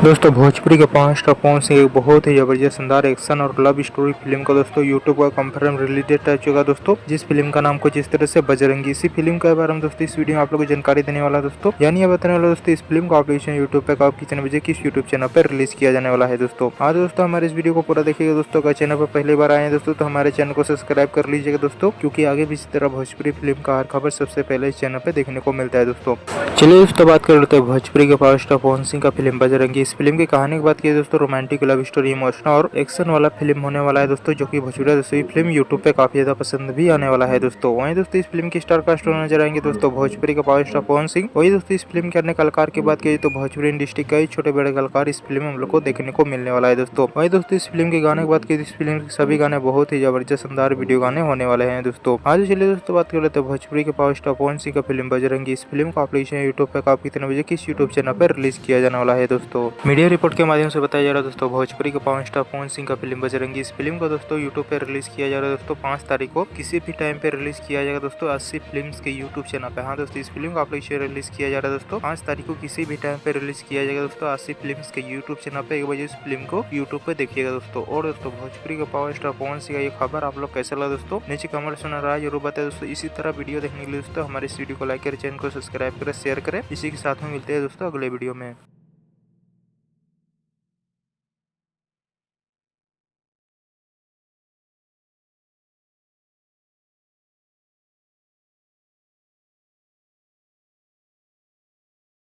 दोस्तों भोजपुरी के 5 टॉप कौन से एक बहुत ही जबरदस्त शानदार एक्शन और लव स्टोरी फिल्म का दोस्तों यूट्यूब पर कंफर्म रिलीज डेट आ चुका दोस्तों, जिस फिल्म का नाम कुछ इस तरह से बजरंगी। इसी फिल्म के बारे में दोस्तों इस वीडियो में आप लोगों को जानकारी देने वाला दोस्तों, यानी ये बताने वाला दोस्तों इस फिल्म का अपडेशन यूट्यूब पे कब कितने बजे किस यूट्यूब चैनल पर रिलीज किया जाने वाला है दोस्तों। आज दोस्तों हमारे इस वीडियो को पूरा देखिएगा दोस्तों। अगर चैनल पर पहली बार आए हैं दोस्तों तो हमारे चैनल को सब्सक्राइब कर लीजिएगा दोस्तों, क्योंकि आगे भी इसी तरह भोजपुरी फिल्म का हर खबर सबसे पहले इस चैनल पर देखने को मिलता है दोस्तों। चलिए दोस्तों बात कर लेते हैं भोजपुरी के पावर स्टार पवन सिंह का फिल्म बजरंगी। इस फिल्म की कहानी की बात की दोस्तों, रोमांटिक लव स्टोरी इमोशनल और एक्शन वाला फिल्म होने वाला है दोस्तों, जो कि भोजपुरी दोस्तों फिल्म यूट्यूब पे काफी ज्यादा पसंद भी आने वाला है दोस्तों। वहीं दोस्तों इस फिल्म की स्टार कास्ट नजर आएंगे दोस्तों भोजपुरी का पावर स्टार पवन सिंह। वही दोस्तों इस फिल्म के अन्य कलाकार की बात की तो भोजपुरी इंडस्ट्री के कई छोटे बड़े कलाकार इस फिल्म में हम लोग को देखने को मिलने वाला है दोस्तों। वही दोस्तों इस फिल्म के गाने की बात की, इस फिल्म के सभी गाने बहुत ही जबरदस्त शानदार वीडियो गाने होने वाले हैं दोस्तों। आज चलिए दोस्तों बात कर लेते हैं भोजपुरी के पावर स्टार पवन सिंह का फिल्म बजरंगी। इस फिल्म का अपडेशन यूट्यूब पे कब कितने बजे किस यूट्यूब चैनल पर रिलीज किया जाने वाला है दोस्तों। मीडिया रिपोर्ट के माध्यम से बताया जा रहा है दोस्तों भोजपुरी के पावर स्टार पवन सिंह का फिल्म बजरंगी। इस फिल्म को दोस्तों यूट्यूब पे रिलीज किया जा रहा है दोस्तों 5 तारीख को, किसी भी टाइम पे रिलीज किया जाएगा दोस्तों 80 फिल्म्स के यूट्यूब चैनल पे। हाँ दोस्तों इस फिल्म का अपडेशन रिलीज किया जा रहा है दोस्तों 5 तारीख को, किसी भी टाइम पे रिलीज किया जाएगा दोस्तों 80 फिल्म्स के यूट्यूब चैनल पे। 1 बजे इस फिल्म को यूट्यूब पे देखिएगा दोस्तों। और दोस्तों भोजपुरी के पावर स्टार पवन सिंह का ये खबर आप लोग कैसा लगा दोस्तों, नीचे कमेंट में राय जरूर बताए दोस्तों। इसी तरह वीडियो देखने के लिए दोस्तों हमारे इस वीडियो को लाइक करें, चैनल को सब्सक्राइब करें, शेयर करें। इसी के साथ में मिलते हैं दोस्तों अगले वीडियो में।